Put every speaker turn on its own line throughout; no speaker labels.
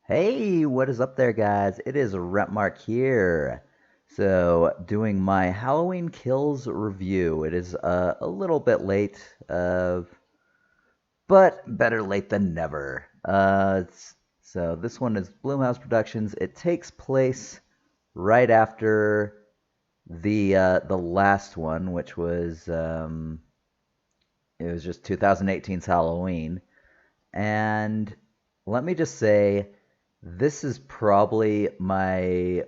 Hey, what is up there, guys? It is Rapmark here. So, doing my Halloween Kills review. It is a little bit late, but better late than never. So, this one is Bloomhouse Productions. It takes place right after the last one, which was it was just 2018's Halloween. And let me just say, this is probably my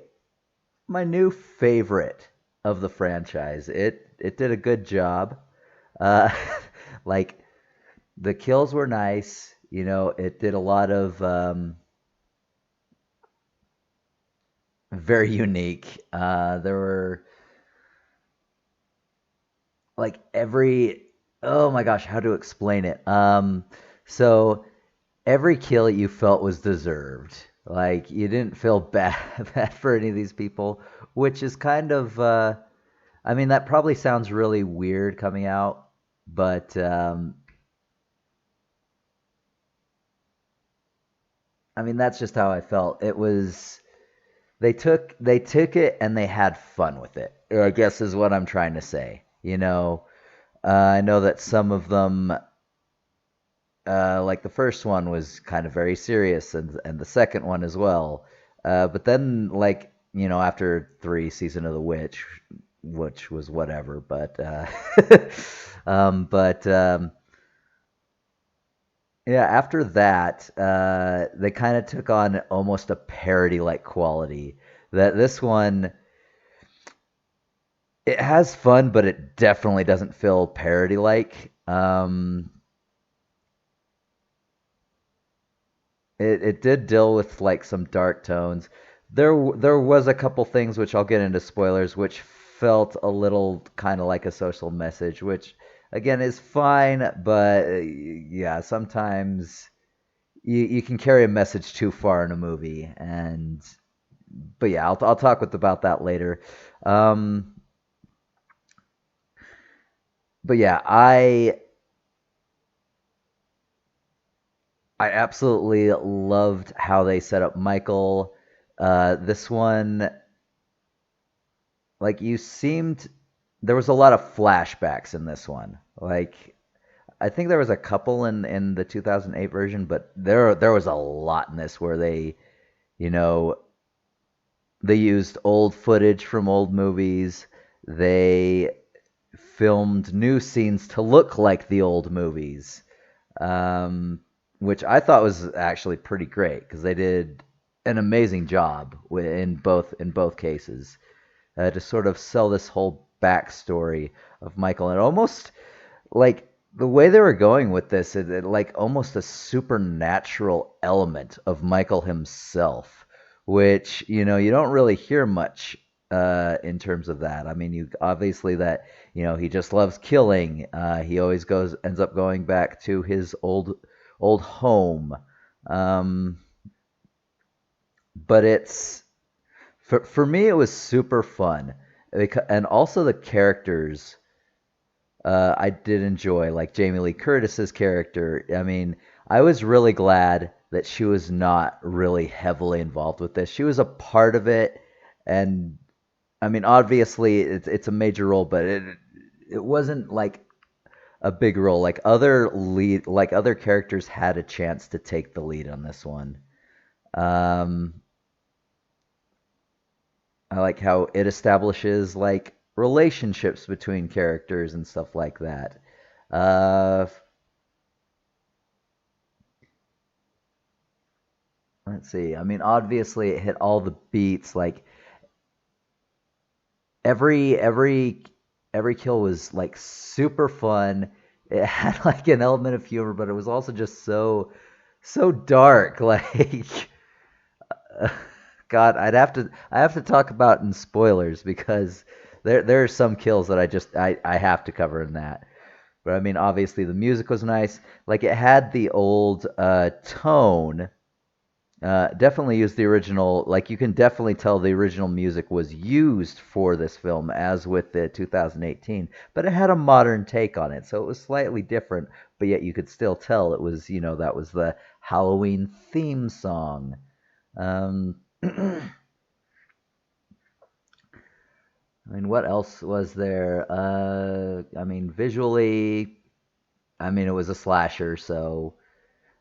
new favorite of the franchise. It did a good job. Uh, like the kills were nice. It did a lot of very unique. There were like every oh my gosh, how to explain it? So every kill you felt was deserved. Like you didn't feel bad bad for any of these people, which is kind of I mean that probably sounds really weird coming out, but I mean that's just how I felt. It was they took it and they had fun with it. I guess is what I'm trying to say. I know that some of them like the first one was kind of very serious, and the second one as well. But then, like after three, season of the witch, which was whatever. But yeah, after that, they kind of took on almost a parody-like quality. That this one, it has fun, but it definitely doesn't feel parody-like. It did deal with like some dark tones. There was a couple things which I'll get into spoilers, which felt a little kind of like a social message, which again is fine, but yeah, sometimes you can carry a message too far in a movie, and but yeah, I'll talk about that later. Um, but yeah, I absolutely loved how they set up Michael. This one, like you seemed, there was a lot of flashbacks in this one. Like I think there was a couple in the 2008 version, but there was a lot in this where you know, they used old footage from old movies. They filmed new scenes to look like the old movies, um, which I thought was actually pretty great because they did an amazing job in both cases to sort of sell this whole backstory of Michael, and almost like the way they were going with this, like almost a supernatural element of Michael himself, which you don't really hear much in terms of that. I mean, you obviously that he just loves killing. He always ends up going back to his old home, um, but it's for me it was super fun, and also the characters I did enjoy, like Jamie Lee Curtis's character. I mean, I was really glad that she was not really heavily involved with this. She was a part of it, and I mean, obviously, it's a major role, but it wasn't like a big role. Like other characters had a chance to take the lead on this one. Um, I like how it establishes like relationships between characters and stuff like that. Uh, Let's see. I mean, obviously it hit all the beats. Like every every every kill was like super fun. It had like an element of humor, but it was also just so dark. Like God, I have to talk about in spoilers because there are some kills that I have to cover in that. But I mean, obviously the music was nice. Like it had the old tone. Definitely used the original. Like you can definitely tell the original music was used for this film, as with the 2018. But it had a modern take on it, so it was slightly different. But yet you could still tell it was, that was the Halloween theme song. I mean, what else was there? I mean, visually, I mean, it was a slasher, so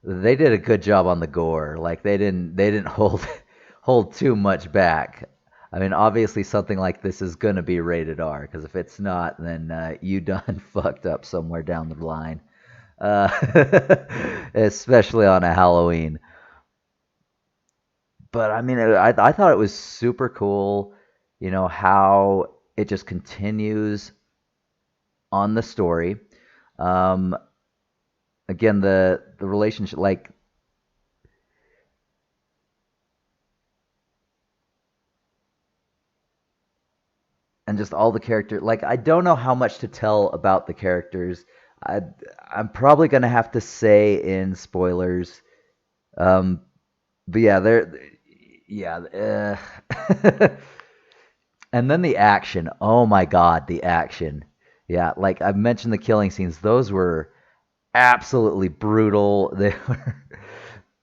they did a good job on the gore. Like they didn't hold too much back. I mean, obviously something like this is gonna be rated R because if it's not, then you done fucked up somewhere down the line. Uh, especially on a Halloween. But I mean, I thought it was super cool. You know how it just continues on the story. Um, Again, the relationship, like, and just all the character, like, I don't know how much to tell about the characters. I I'm probably gonna have to say in spoilers. Um, but yeah, yeah. And then the action. Oh my god, the action. Yeah, like I've mentioned the killing scenes. Those were absolutely brutal. They were,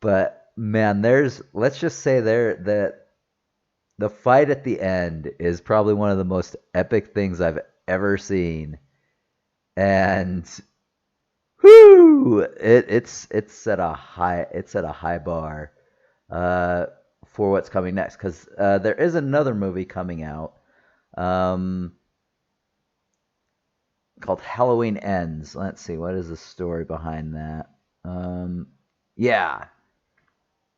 but man, there's let's just say there that the fight at the end is probably one of the most epic things I've ever seen. And whoo, it's at a high bar uh, for what's coming next because there is another movie coming out um, called Halloween Ends. Let's see, what is the story behind that? Um, yeah,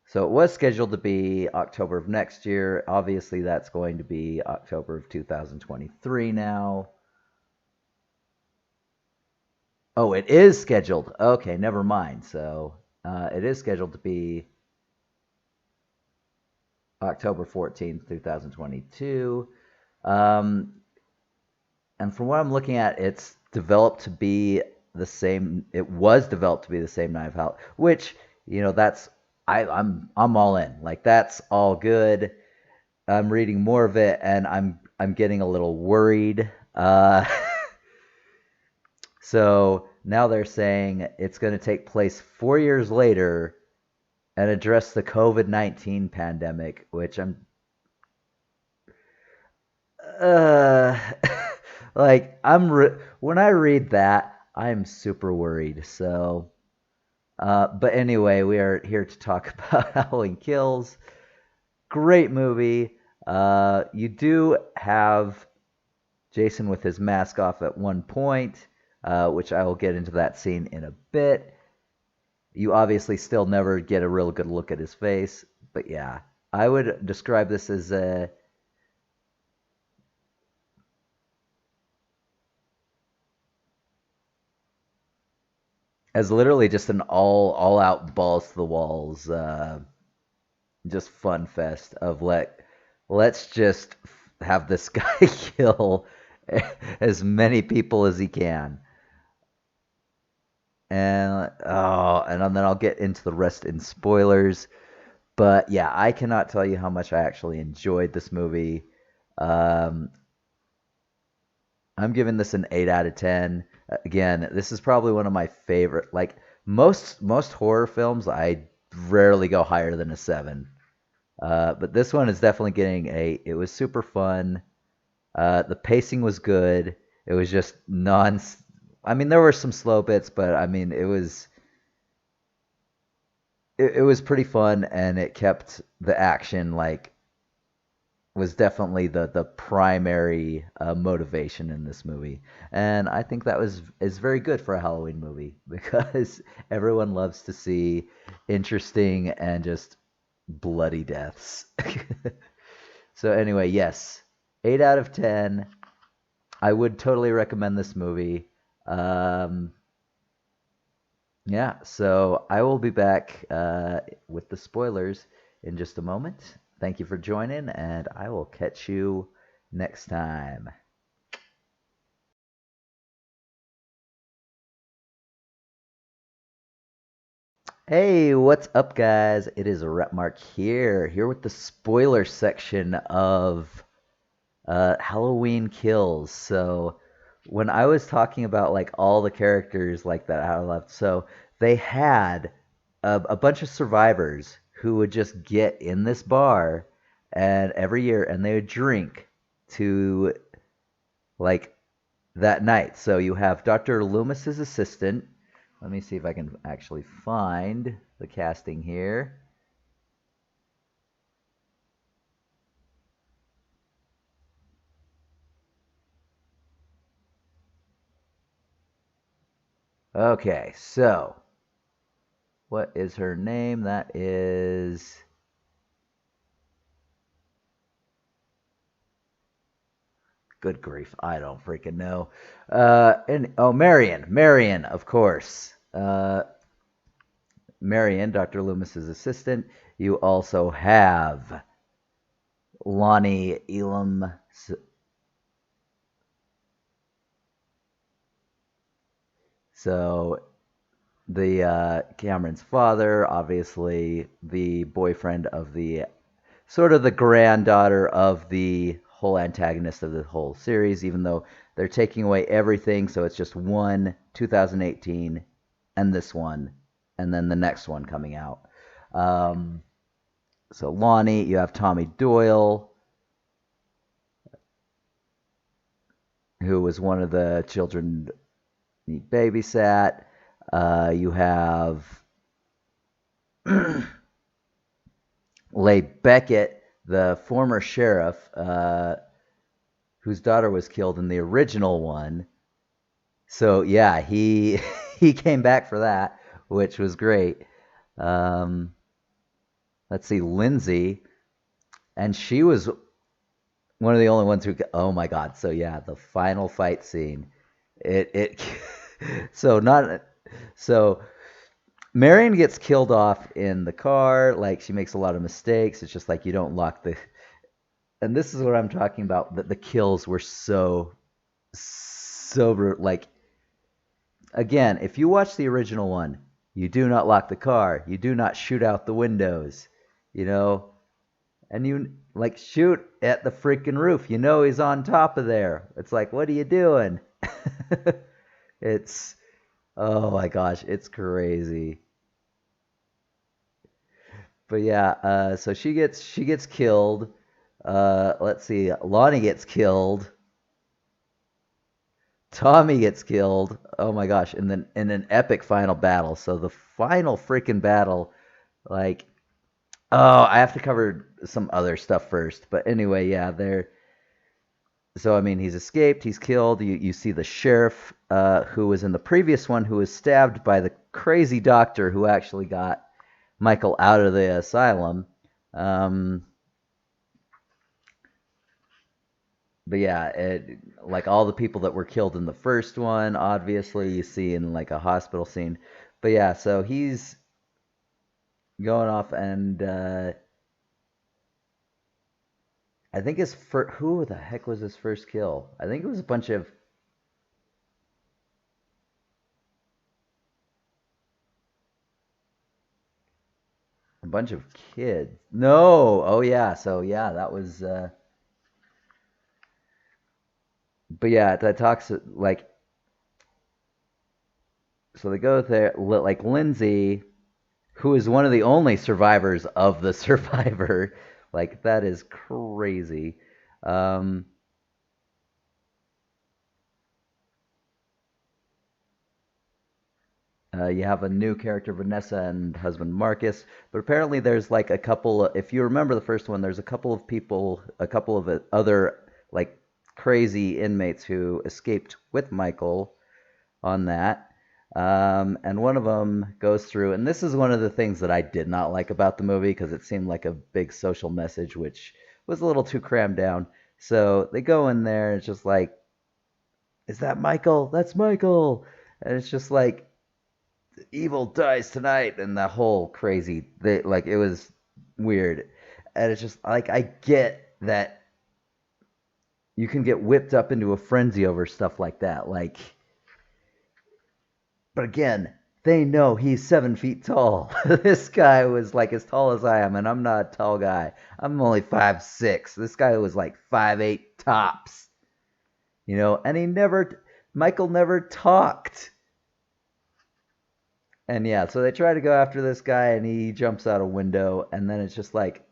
so it was scheduled to be October of next year. Obviously, that's going to be October of 2023 now. Oh, it is scheduled. Okay, never mind. So it is scheduled to be October 14th, 2022. Um, and from what I'm looking at, it's developed to be the same. It was developed to be the same Knife Out, which that's I'm all in. Like that's all good. I'm reading more of it, and I'm getting a little worried. So now they're saying it's going to take place 4 years later and address the COVID-19 pandemic, which I'm uh like when I read that, I'm super worried. So, but anyway, we are here to talk about Halloween Kills. Great movie. You do have Jason with his mask off at one point, which I will get into that scene in a bit. You obviously still never get a real good look at his face, but yeah, I would describe this as literally just an all out balls to the walls, just fun fest of let's just have this guy kill as many people as he can. And then I'll get into the rest in spoilers. But yeah, I cannot tell you how much I actually enjoyed this movie. Um, I'm giving this an 8 out of 10. Again, this is probably one of my favorite. Like most horror films, I rarely go higher than a 7. But this one is definitely getting a. It was super fun. The pacing was good. It was just non. I mean, there were some slow bits, but I mean, it was pretty fun, and it kept the action like was definitely the primary motivation in this movie, and I think that was is very good for a Halloween movie because everyone loves to see interesting and just bloody deaths. So anyway, yes, 8 out of 10. I would totally recommend this movie. Um, yeah, so I will be back with the spoilers in just a moment. Thank you for joining, and I will catch you next time. Hey, what's up, guys? It is Rapmark here with the spoiler section of Halloween Kills. So, when I was talking about like all the characters like that I left, so they had a bunch of survivors who would just get in this bar and every year and they would drink to like that night. So you have Dr. Loomis's assistant. Let me see if I can actually find the casting here. Okay, so what is her name? That is good grief, I don't freaking know. And oh, Marion, of course. Marion, Dr. Loomis's assistant. You also have Lonnie Elam. So the Cameron's father, obviously the boyfriend of the sort of the granddaughter of the whole antagonist of the whole series, even though they're taking away everything. So it's just one 2018 and this one, and then the next one coming out. Um, so Lonnie, you have Tommy Doyle, who was one of the children he babysat. You have Leigh Beckett, the former sheriff, whose daughter was killed in the original one. So yeah, he he came back for that, which was great. Um, let's see, Lindsay, and she was one of the only ones who. Oh my God! So yeah, the final fight scene. It so not so Marion gets killed off in the car. Like she makes a lot of mistakes. It's just like you don't lock the. And this is what I'm talking about. That the kills were like again, if you watch the original one, you do not lock the car. You do not shoot out the windows. You know, and you like shoot at the freaking roof. You know he's on top of there. It's like, what are you doing? It's oh my gosh, it's crazy. But yeah, so she gets killed. Let's see, Lonnie gets killed. Tommy gets killed. Oh my gosh! And then in an epic final battle. So the final freaking battle, like, oh, I have to cover some other stuff first. But anyway, yeah, there. So I mean, he's escaped. He's killed. You see the sheriff, who was in the previous one, who was stabbed by the crazy doctor who actually got Michael out of the asylum. Um, but yeah, like all the people that were killed in the first one, obviously you see in like a hospital scene. But yeah, so he's going off, and I think his who the heck was his first kill? I think it was a bunch of kids. No, oh yeah, so yeah, that was. But yeah, that talks like so they go there like Lindsay, who is one of the only survivors of the survivor. Like that is crazy. Um, you have a new character, Vanessa, and husband Marcus. But apparently, there's like a couple. If you remember the first one, there's a couple of people, a couple of other like crazy inmates who escaped with Michael on that. And one of them goes through, and this is one of the things that I did not like about the movie because it seemed like a big social message, which was a little too crammed down. So they go in there, and it's just like, is that Michael? That's Michael. And it's just like, evil dies tonight, and the whole crazy, like, it was weird. And it's just like, I get that you can get whipped up into a frenzy over stuff like that. Like, but again, they know he's 7 feet tall. This guy was like as tall as I am, and I'm not a tall guy. I'm only 5'6". This guy was like 5'8" tops, and Michael never talked. And yeah, so they try to go after this guy, and he jumps out a window, and then it's just like,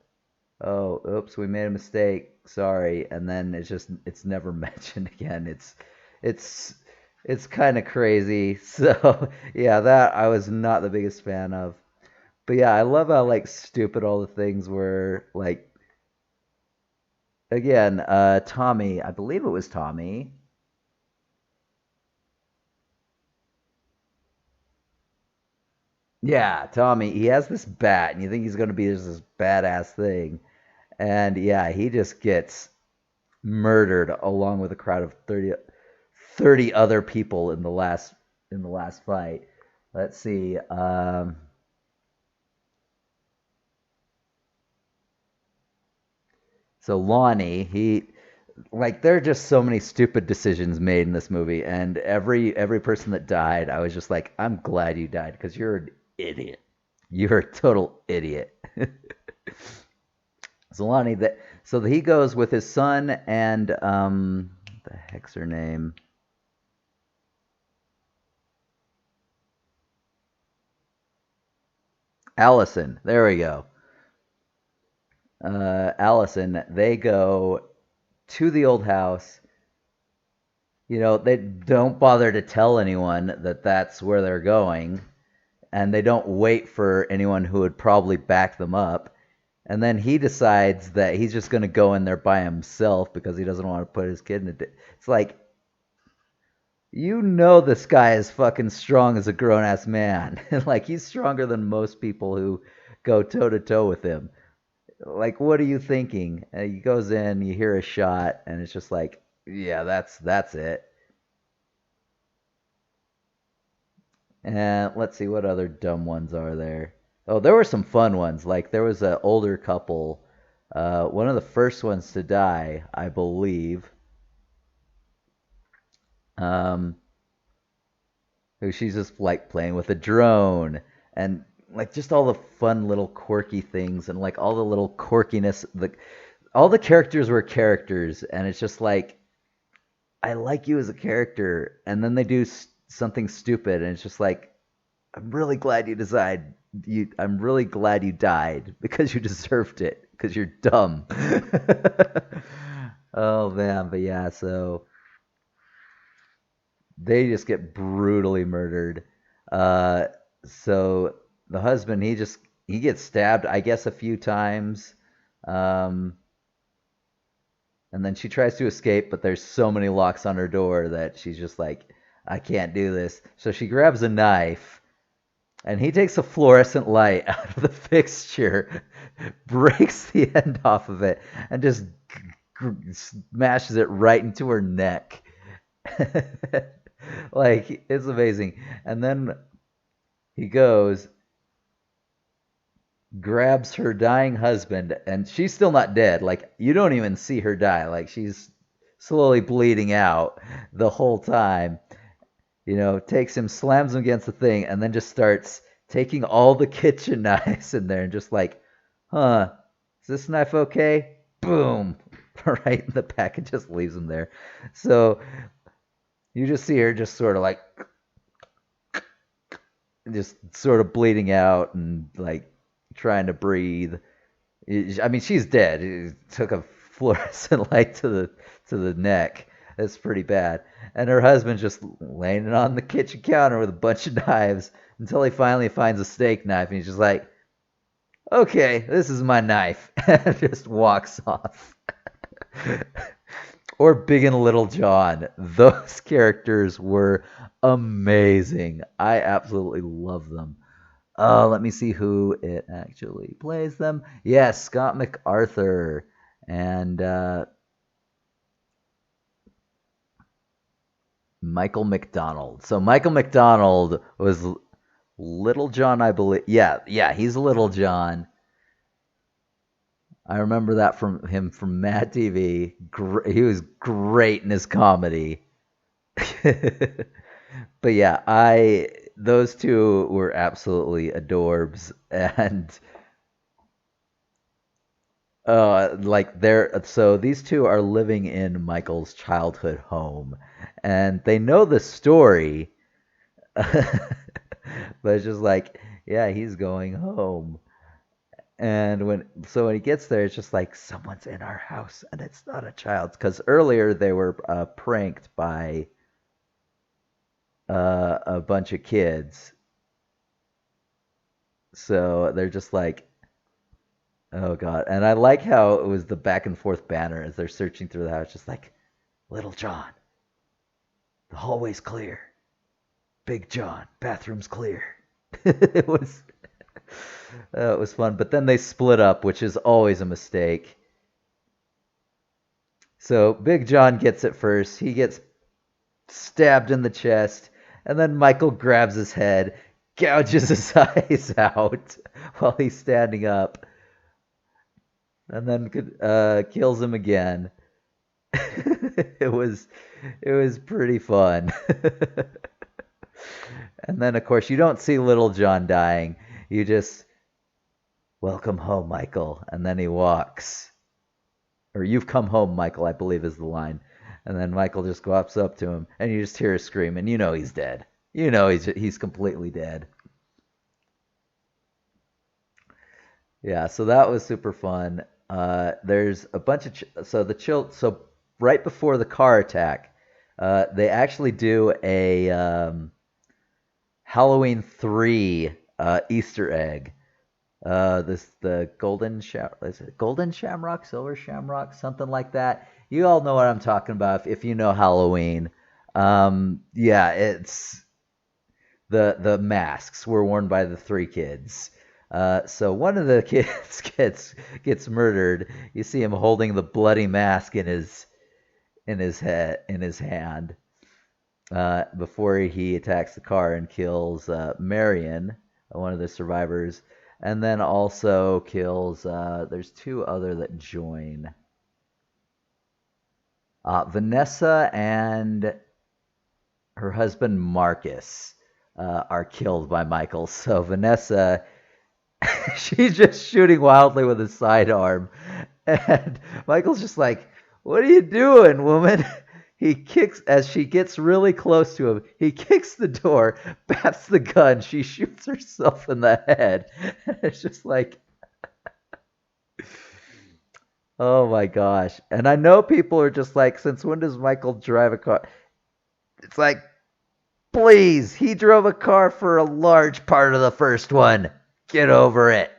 oh, oops, we made a mistake, sorry, and then it's never mentioned again. It's it's kind of crazy. So yeah, that I was not the biggest fan of. But yeah, I love how like stupid all the things were. Like again, Tommy, I believe it was Tommy. Yeah, Tommy, he has this bat, and you think he's going to be this badass thing. And yeah, he just gets murdered along with a crowd of 30 other people in the last fight. Let's see. So Lonnie, he like there are just so many stupid decisions made in this movie, and every person that died, I was just like, I'm glad you died because you're an idiot. You're a total idiot. So Lonnie, that so he goes with his son and what the heck's her name? Allison. There we go. Allison. They go to the old house. You know, they don't bother to tell anyone that that's where they're going, and they don't wait for anyone who would probably back them up. And then he decides that he's just going to go in there by himself because he doesn't want to put his kid in it. It's like, you know, this guy is fucking strong as a grown ass man. Like, he's stronger than most people who go toe to toe with him. Like, what are you thinking? He goes in, you hear a shot, and it's just like, yeah, that's it. And let's see what other dumb ones are there. Oh, there were some fun ones. Like there was an older couple, one of the first ones to die, I believe. Um, who she's just like playing with a drone and like just all the fun little quirky things and like all the little quirkiness. All the characters were characters, and it's just like I like you as a character, and then they do something stupid, and it's just like I'm really glad you decide you. I'm really glad you died because you deserved it because you're dumb. Oh man, but yeah, so they just get brutally murdered. Uh, so the husband, he gets stabbed, I guess, a few times. Um, and then she tries to escape, but there's so many locks on her door that she's just like, I can't do this. So she grabs a knife and he takes a fluorescent light out of the fixture, breaks the end off of it, and just smashes it right into her neck. Like, it's amazing. And then he goes, grabs her dying husband, and she's still not dead. Like, you don't even see her die. Like, she's slowly bleeding out the whole time. You know, takes him, slams him against the thing, and then just starts taking all the kitchen knives in there and just like, huh, is this knife okay? Boom, right in the back, and just leaves him there. So you just see her just sort of like, just sort of bleeding out and like trying to breathe. I mean, she's dead. It took a fluorescent light to the neck. That's pretty bad. And her husband's just laying it on the kitchen counter with a bunch of knives until he finally finds a steak knife, and he's just like, "Okay, this is my knife," and just walks off. Or Big and Little John. Those characters were amazing. I absolutely love them. Let me see who it actually plays them. Yes, Scott MacArthur and Michael McDonald. So Michael McDonald was Little John, I believe. Yeah, yeah, he's Little John. I remember that from him from Mad TV. He was great in his comedy. But yeah, I those two were absolutely adorbs, and like they're so these two are living in Michael's childhood home, and they know the story. But it's just like, yeah, he's going home. And when he gets there, it's just like someone's in our house, and it's not a child. Because earlier they were pranked by a bunch of kids, so they're just like, oh god. And I like how it was the back and forth banner as they're searching through the house, just like, Little John, the hallway's clear. Big John, bathroom's clear. It was fun. But then they split up, which is always a mistake. So Big John gets it first. He gets stabbed in the chest, and then Michael grabs his head, gouges his eyes out while he's standing up, and then kills him again. it was it was pretty fun. And then of course you don't see Little John dying. You just welcome home, Michael, and then he walks. Or you've come home, Michael, I believe is the line. And then Michael just walks up to him, and you just hear a scream, and you know he's dead. You know he's completely dead. Yeah, so that was super fun. There's a bunch of so right before the car attack, they actually do a Halloween 3 Easter egg. The golden shamrock, silver shamrock, something like that. You all know what I'm talking about if you know Halloween. Yeah, it's the masks were worn by the three kids. So one of the kids gets murdered. You see him holding the bloody mask in his hand before he attacks the car and kills Marion, one of the survivors, and then also kills. There's two other that join. Vanessa and her husband Marcus are killed by Michael. So Vanessa, she's just shooting wildly with his sidearm, and Michael's just like, "What are you doing, woman?" He kicks as she gets really close to him. He kicks the door, bats the gun. She shoots herself in the head. It's just like, oh my gosh. And I know people are just like, since when does Michael drive a car? It's like, please, he drove a car for a large part of the first one. Get over it.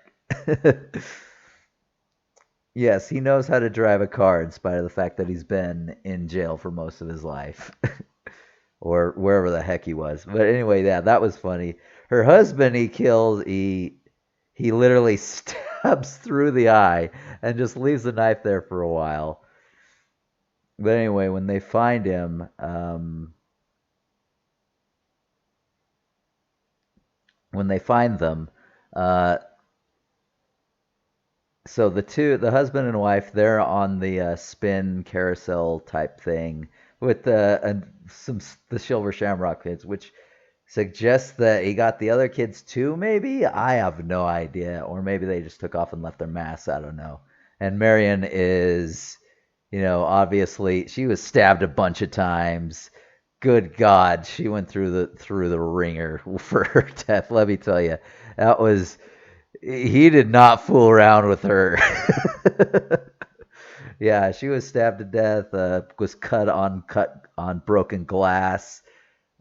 Yes, he knows how to drive a car in spite of the fact that he's been in jail for most of his life. Or wherever the heck he was. But anyway, yeah, that was funny. Her husband he kills, he literally stabs through the eye and just leaves the knife there for a while. But anyway, when they find them, uh, so the husband and wife, they're on the spin carousel type thing with the silver shamrock kids, which suggests that he got the other kids too. Maybe I have no idea, or maybe they just took off and left their masks. I don't know. And Marion is, obviously she was stabbed a bunch of times. Good God, she went through the ringer for her death. Let me tell you, that was he did not fool around with her. Yeah, she was stabbed to death. Was cut on broken glass.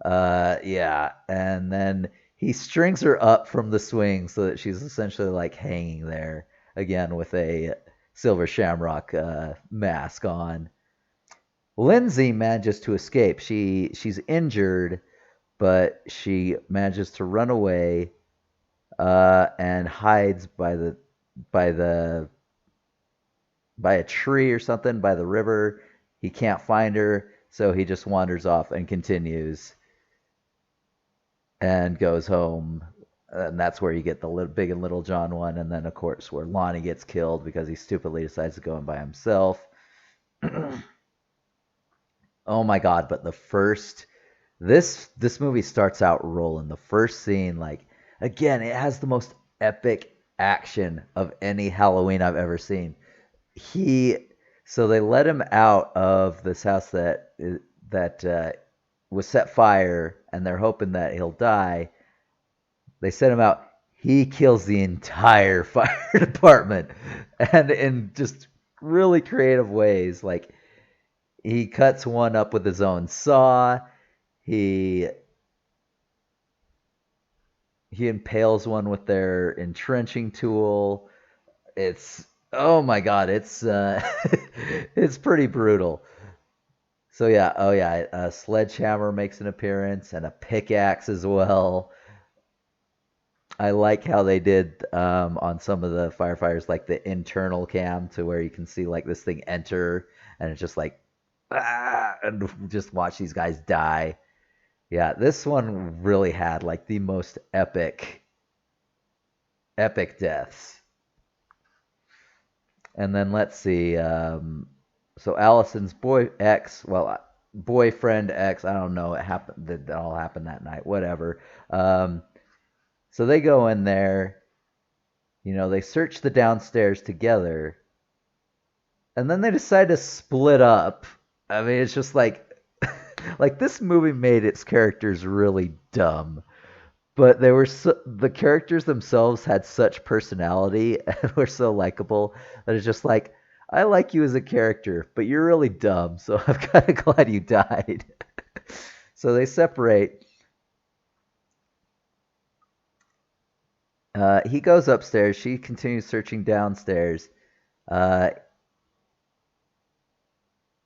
Yeah, and then he strings her up from the swing so that she's essentially like hanging there again with a silver shamrock mask on. Lindsay manages to escape. She's injured, but she manages to run away and hides by the by a tree or something by the river. He can't find her, so he just wanders off and continues and goes home. And that's where you get the Big and Little John one, and then of course where Lonnie gets killed because he stupidly decides to go in by himself. Oh my god! But the first this movie starts out rolling. The first scene, like again, it has the most epic action of any Halloween I've ever seen. He so they let him out of this house that was set fire, and they're hoping that he'll die. They send him out. He kills the entire fire department, and in just really creative ways. Like he cuts one up with his own saw. He he impales one with their entrenching tool. It's oh my god, it's it's pretty brutal. So yeah, oh yeah, a sledgehammer makes an appearance and a pickaxe as well. I like how they did on some of the firefighters, like the internal cam to where you can see like this thing enter, and it's just like and just watch these guys die. Yeah, this one really had like the most epic deaths. And then let's see. So Allison's boyfriend X. I don't know. It happened. That all happened that night. Whatever. Um, so they go in there. They search the downstairs together, and then they decide to split up. I mean, it's just like, like this movie made its characters really dumb, but the characters themselves had such personality and were so likable that it's just like, I like you as a character, but you're really dumb, so I'm kind of glad you died. So they separate. He goes upstairs. She continues searching downstairs. Uh,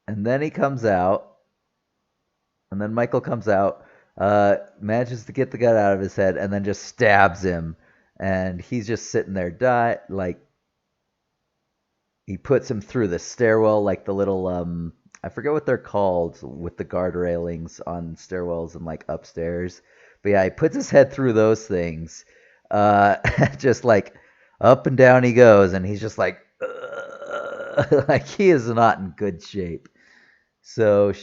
and then he comes out. And then Michael comes out, manages to get the gun out of his head, and then just stabs him. And he's just sitting there, like he puts him through the stairwell, like the little I forget what they're called with the guard railings on stairwells and like upstairs. But yeah, he puts his head through those things, just like up and down he goes, and he's just like, like he is not in good shape. So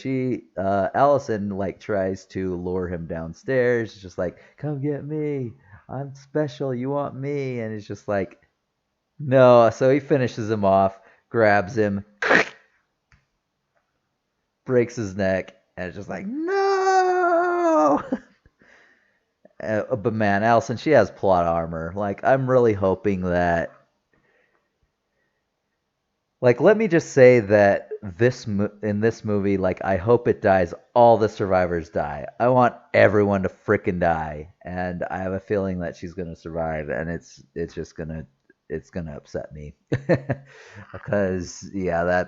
Allison, like tries to lure him downstairs. She's just like, "Come get me. I'm special. You want me?" And he's just like, "No." So he finishes him off, grabs him, breaks his neck, and it's just like, "No." But man, Allison, she has plot armor. Like, I'm really hoping that, like, let me just say that in this movie, like, I hope it dies. All the survivors die. I want everyone to frickin' die, and I have a feeling that she's gonna survive, and it's just gonna upset me because yeah,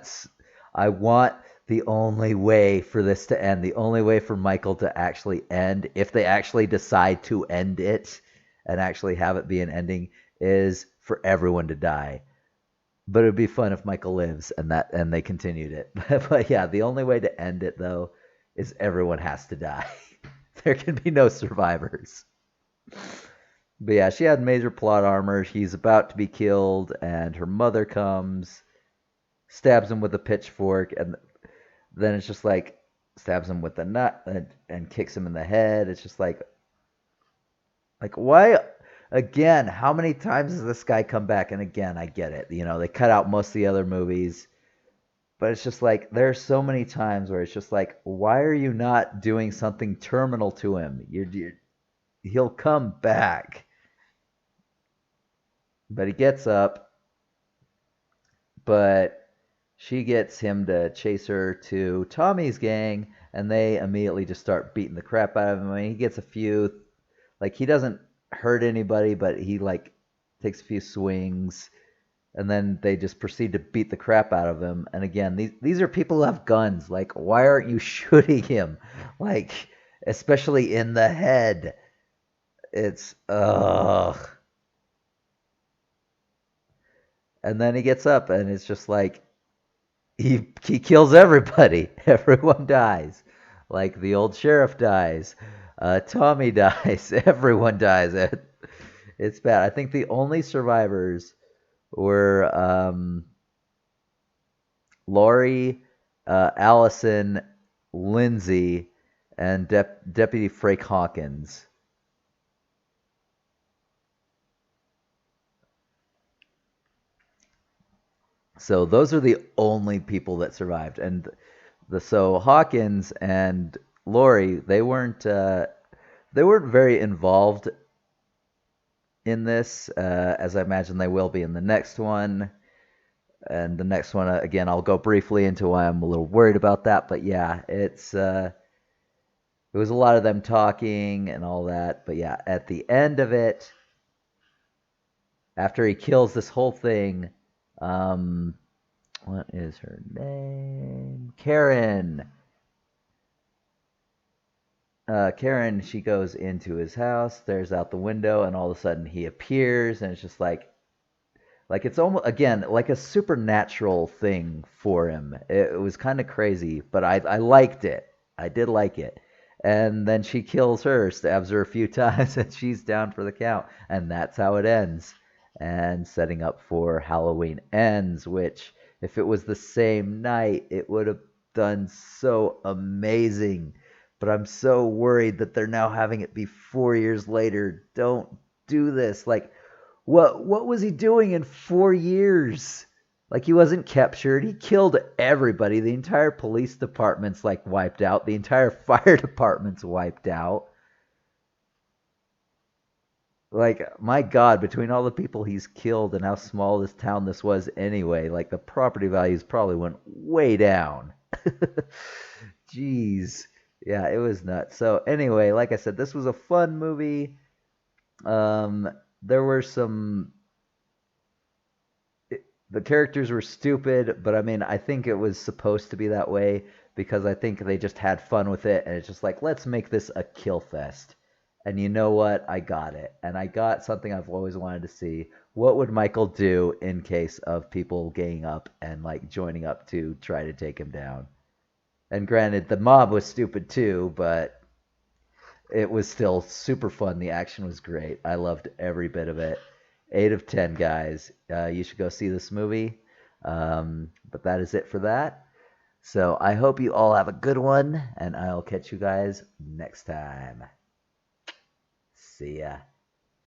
I want the only way for this to end, the only way for Michael to actually end, if they actually decide to end it and actually have it be an ending, is for everyone to die. But it'd be fun if Michael lives and they continued it. But yeah, the only way to end it though is everyone has to die. There can be no survivors. But yeah, she had major plot armor. He's about to be killed, and her mother comes, stabs him with a pitchfork, and then it's just like stabs him with a nut and kicks him in the head. It's just like why again, how many times has this guy come back? And again, I get it. They cut out most of the other movies, but it's just like there are so many times where it's just like, why are you not doing something terminal to him? He'll come back. But he gets up, but she gets him to chase her to Tommy's gang, and they immediately just start beating the crap out of him. I mean, he gets a few, like he doesn't hurt anybody, but he like takes a few swings, and then they just proceed to beat the crap out of him. And again, these are people who have guns. Like, why aren't you shooting him? Like, especially in the head. It's ugh. And then he gets up, and it's just like he kills everybody. Everyone dies. Like the old sheriff dies. Tommy dies. Everyone dies. It's bad. I think the only survivors were Laurie, Allison, Lindsay, and Deputy Frank Hawkins. So those are the only people that survived. And so Hawkins and Laurie, they weren't very involved in this, as I imagine they will be in the next one. And the next one, again, I'll go briefly into why I'm a little worried about that. But yeah, it was a lot of them talking and all that. But yeah, at the end of it, after he kills this whole thing, um, what is her name? Karen. Karen, she goes into his house, stares out the window, and all of a sudden he appears, and it's just like it's almost again like a supernatural thing for him. It was kind of crazy, but I liked it. I did like it. And then she kills her, stabs her a few times, and she's down for the count. And that's how it ends. And setting up for Halloween Ends, which if it was the same night, it would have done so amazing. But I'm so worried that they're now having it be 4 years later. Don't do this. Like, what was he doing in 4 years? Like he wasn't captured. He killed everybody. The entire police department's like wiped out. The entire fire department's wiped out. Like my God, between all the people he's killed and how small this town this was anyway, like the property values probably went way down. Jeez. Yeah, it was nuts. So anyway, like I said, this was a fun movie. There were some the characters were stupid, but I mean, I think it was supposed to be that way because I think they just had fun with it, and it's just like, let's make this a kill fest. And you know what? I got it, and I got something I've always wanted to see. What would Michael do in case of people ganging up and like joining up to try to take him down? And granted, the mob was stupid too, but it was still super fun. The action was great. I loved every bit of it. 8 of 10, guys. You should go see this movie. But that is it for that. So I hope you all have a good one, and I'll catch you guys next time. See ya.